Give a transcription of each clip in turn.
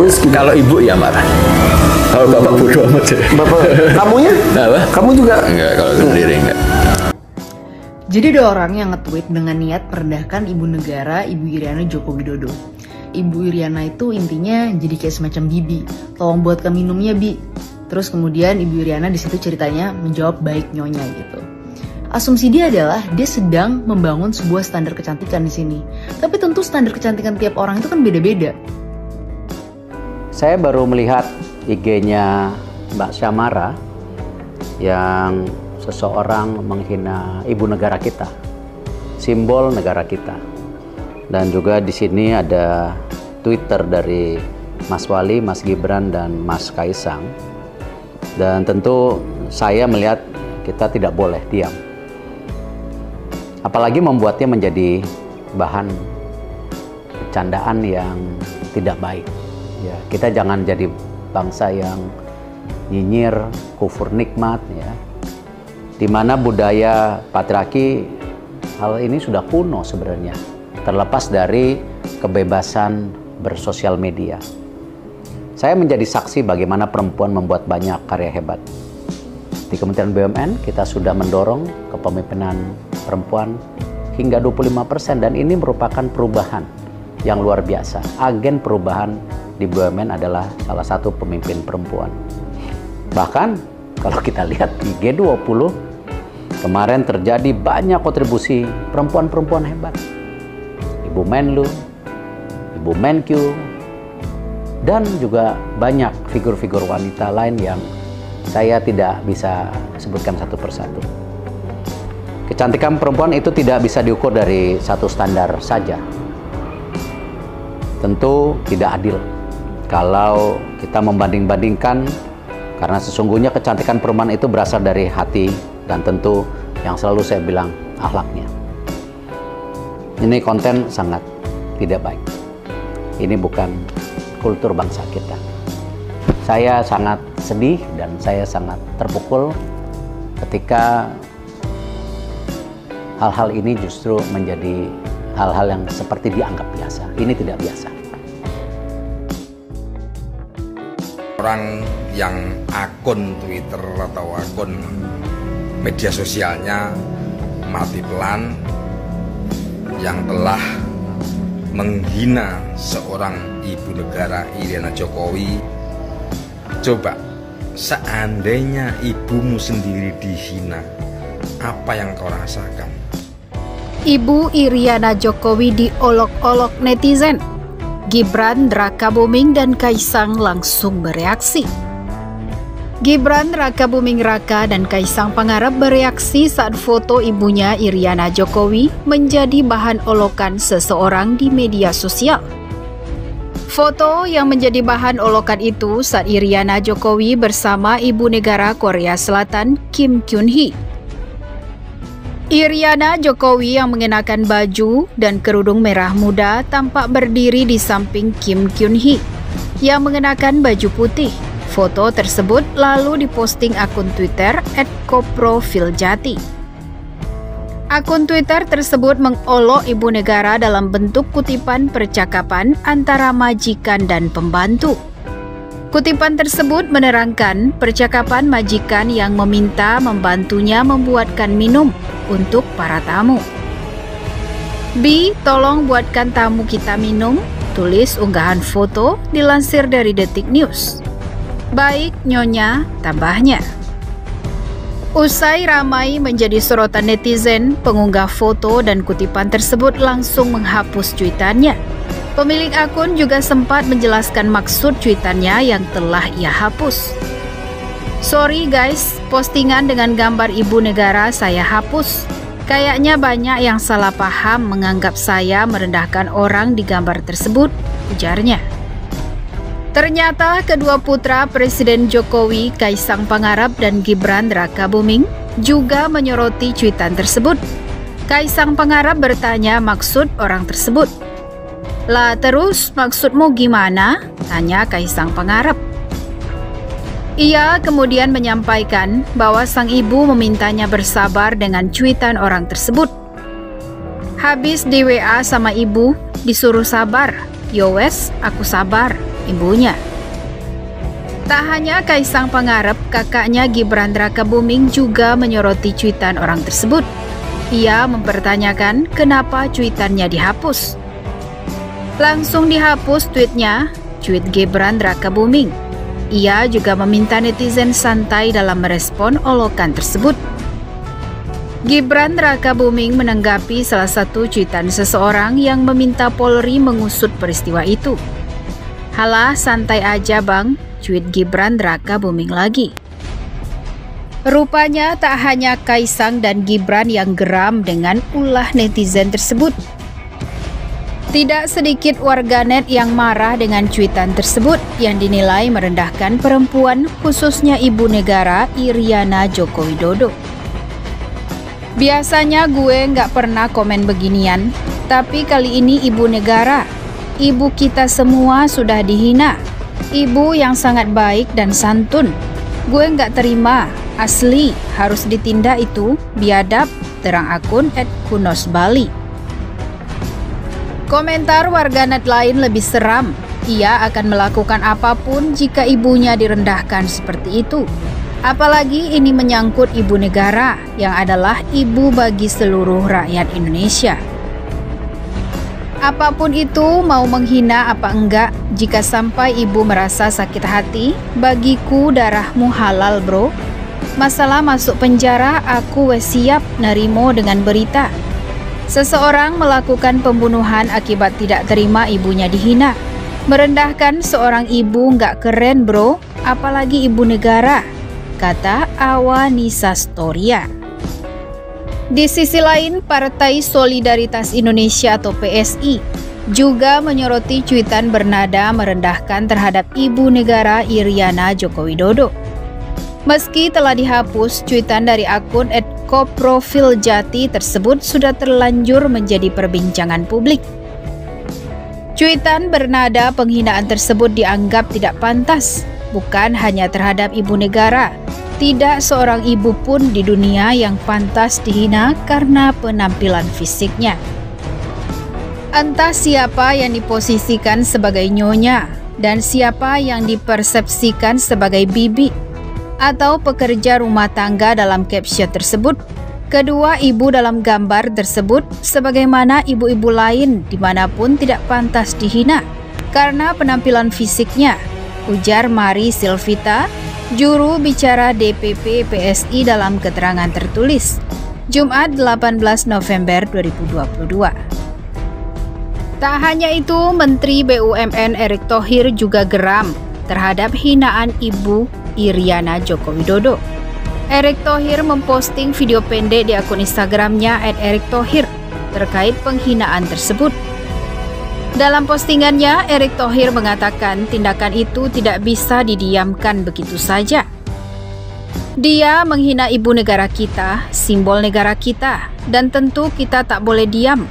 egois gitu. Kalau ibu ya marah. Kalau bapak bodoh amat ya. Bapak, kamunya? Apa? Kamu juga? Enggak, kalau sendiri enggak. Jadi ada orang yang nge-tweet dengan niat merendahkan ibu negara, Ibu Iriana Joko Widodo. Ibu Iriana itu intinya jadi kayak semacam bibi. Tolong buatkan minumnya, Bi. Terus kemudian Ibu Iriana di situ ceritanya menjawab baik nyonya gitu. Asumsi dia adalah dia sedang membangun sebuah standar kecantikan di sini. Tapi tentu standar kecantikan tiap orang itu kan beda-beda. Saya baru melihat IG-nya Mbak Syamara yang seseorang menghina ibu negara kita, simbol negara kita. Dan juga di sini ada Twitter dari Mas Wali, Mas Gibran, dan Mas Kaisang. Dan tentu saya melihat kita tidak boleh diam. Apalagi membuatnya menjadi bahan bercandaan yang tidak baik. Ya, kita jangan jadi bangsa yang nyinyir, kufur nikmat, ya. Di mana budaya patriarki hal ini sudah kuno sebenarnya. Terlepas dari kebebasan bersosial media. Saya menjadi saksi bagaimana perempuan membuat banyak karya hebat. Di Kementerian BUMN kita sudah mendorong kepemimpinan perempuan hingga 25% dan ini merupakan perubahan yang luar biasa. Agen perubahan di BUMN adalah salah satu pemimpin perempuan. Bahkan kalau kita lihat di G20 kemarin terjadi banyak kontribusi perempuan-perempuan hebat. Ibu Menlu, Ibu Menkyu, dan juga banyak figur-figur wanita lain yang saya tidak bisa sebutkan satu persatu. Kecantikan perempuan itu tidak bisa diukur dari satu standar saja. Tentu tidak adil kalau kita membanding-bandingkan, karena sesungguhnya kecantikan perempuan itu berasal dari hati dan tentu yang selalu saya bilang akhlaknya. Ini konten sangat tidak baik. Ini bukan kultur bangsa kita. Saya sangat sedih dan saya sangat terpukul ketika hal-hal ini justru menjadi hal-hal yang seperti dianggap biasa. Ini tidak biasa. Orang yang akun Twitter atau akun media sosialnya mati pelan yang telah menghina seorang ibu negara Iriana Jokowi. Coba seandainya ibumu sendiri dihina, apa yang kau rasakan? Ibu Iriana Jokowi diolok-olok netizen. Gibran, Rakabuming, dan Kaisang langsung bereaksi. Gibran, Rakabuming Raka, dan Kaisang Pangarep bereaksi saat foto ibunya Iriana Jokowi menjadi bahan olokan seseorang di media sosial. Foto yang menjadi bahan olokan itu saat Iriana Jokowi bersama ibu negara Korea Selatan Kim Kyun-hee. Iriana Jokowi yang mengenakan baju dan kerudung merah muda tampak berdiri di samping Kim Kyun-hee yang mengenakan baju putih. Foto tersebut lalu diposting akun Twitter @koprofiljati. Akun Twitter tersebut mengolok ibu negara dalam bentuk kutipan percakapan antara majikan dan pembantu. Kutipan tersebut menerangkan percakapan majikan yang meminta membantunya membuatkan minum untuk para tamu. "Bi, tolong buatkan tamu kita minum," tulis unggahan foto dilansir dari Detik News. "Baik, Nyonya," tambahnya. Usai ramai menjadi sorotan netizen, pengunggah foto dan kutipan tersebut langsung menghapus cuitannya. Pemilik akun juga sempat menjelaskan maksud cuitannya yang telah ia hapus. "Sorry guys, postingan dengan gambar ibu negara saya hapus. Kayaknya banyak yang salah paham menganggap saya merendahkan orang di gambar tersebut," ujarnya. Ternyata kedua putra Presiden Jokowi, Kaisang Pangarep dan Gibran Rakabuming, juga menyoroti cuitan tersebut. Kaisang Pangarep bertanya maksud orang tersebut. "Lah terus maksudmu gimana?" tanya Kaisang Pangarep. Ia kemudian menyampaikan bahwa sang ibu memintanya bersabar dengan cuitan orang tersebut. "Habis di WA sama ibu, disuruh sabar. Yowes, aku sabar," ibunya. Tak hanya Kaisang Pangarep, kakaknya Gibran Rakabuming juga menyoroti cuitan orang tersebut. Ia mempertanyakan kenapa cuitannya dihapus. Langsung dihapus tweetnya, tweet Gibran Rakabuming. Ia juga meminta netizen santai dalam merespon olokan tersebut. Gibran Rakabuming menanggapi salah satu cuitan seseorang yang meminta Polri mengusut peristiwa itu. "Halah, santai aja bang," tweet Gibran Rakabuming lagi. Rupanya tak hanya Kaisang dan Gibran yang geram dengan ulah netizen tersebut. Tidak sedikit warganet yang marah dengan cuitan tersebut yang dinilai merendahkan perempuan, khususnya ibu negara Iriana Joko Widodo. "Biasanya gue nggak pernah komen beginian, tapi kali ini ibu negara, ibu kita semua sudah dihina. Ibu yang sangat baik dan santun. Gue nggak terima, asli harus ditindak itu, biadab," terang akun @kunosbali. Komentar warganet lain lebih seram. Ia akan melakukan apapun jika ibunya direndahkan seperti itu. Apalagi ini menyangkut ibu negara yang adalah ibu bagi seluruh rakyat Indonesia. Apapun itu, mau menghina apa enggak, jika sampai ibu merasa sakit hati, bagiku darahmu halal bro. Masalah masuk penjara, aku wes siap nerimo dengan berita. Seseorang melakukan pembunuhan akibat tidak terima ibunya dihina. Merendahkan seorang ibu nggak keren bro, apalagi ibu negara, kata Awa Nisa Storia. Di sisi lain, Partai Solidaritas Indonesia atau PSI juga menyoroti cuitan bernada merendahkan terhadap ibu negara Iriana Joko Widodo. Meski telah dihapus, cuitan dari akun @koprofiljati tersebut sudah terlanjur menjadi perbincangan publik. Cuitan bernada penghinaan tersebut dianggap tidak pantas, bukan hanya terhadap ibu negara. Tidak seorang ibu pun di dunia yang pantas dihina karena penampilan fisiknya. Entah siapa yang diposisikan sebagai nyonya dan siapa yang dipersepsikan sebagai bibi atau pekerja rumah tangga dalam caption tersebut. Kedua ibu dalam gambar tersebut sebagaimana ibu-ibu lain dimanapun tidak pantas dihina karena penampilan fisiknya, ujar Mari Silvita, juru bicara DPP PSI dalam keterangan tertulis, Jumat 18 November 2022. Tak hanya itu, Menteri BUMN Erick Thohir juga geram terhadap hinaan ibu Iriana Joko Widodo. Erick Thohir memposting video pendek di akun Instagramnya @erickthohir terkait penghinaan tersebut. Dalam postingannya, Erick Thohir mengatakan tindakan itu tidak bisa didiamkan begitu saja. Dia menghina ibu negara kita, simbol negara kita, dan tentu kita tak boleh diam,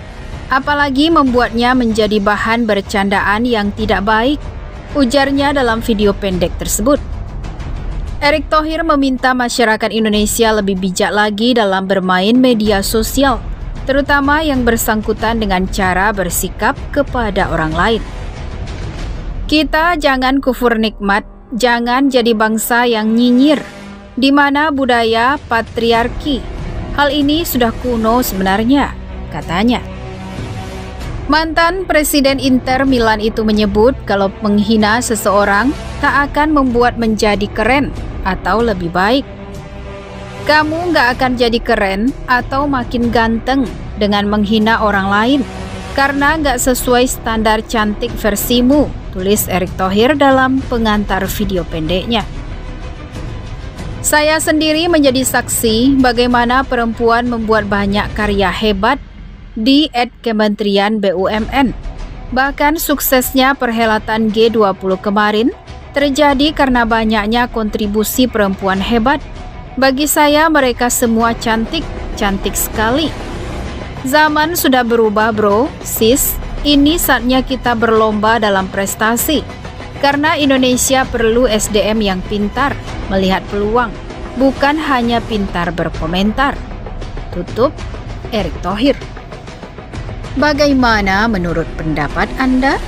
apalagi membuatnya menjadi bahan bercandaan yang tidak baik, ujarnya dalam video pendek tersebut. Erick Thohir meminta masyarakat Indonesia lebih bijak lagi dalam bermain media sosial, terutama yang bersangkutan dengan cara bersikap kepada orang lain. Kita jangan kufur nikmat, jangan jadi bangsa yang nyinyir, di mana budaya patriarki. Hal ini sudah kuno sebenarnya, katanya. Mantan Presiden Inter Milan itu menyebut kalau menghina seseorang tak akan membuat menjadi keren atau lebih baik. Kamu nggak akan jadi keren atau makin ganteng dengan menghina orang lain karena nggak sesuai standar cantik versimu, tulis Erick Thohir dalam pengantar video pendeknya. Saya sendiri menjadi saksi bagaimana perempuan membuat banyak karya hebat di Kementerian BUMN. Bahkan suksesnya perhelatan G20 kemarin terjadi karena banyaknya kontribusi perempuan hebat. Bagi saya mereka semua cantik, cantik sekali. Zaman sudah berubah bro, sis. Ini saatnya kita berlomba dalam prestasi. Karena Indonesia perlu SDM yang pintar, melihat peluang, bukan hanya pintar berkomentar. Tutup Erick Thohir. Bagaimana menurut pendapat Anda?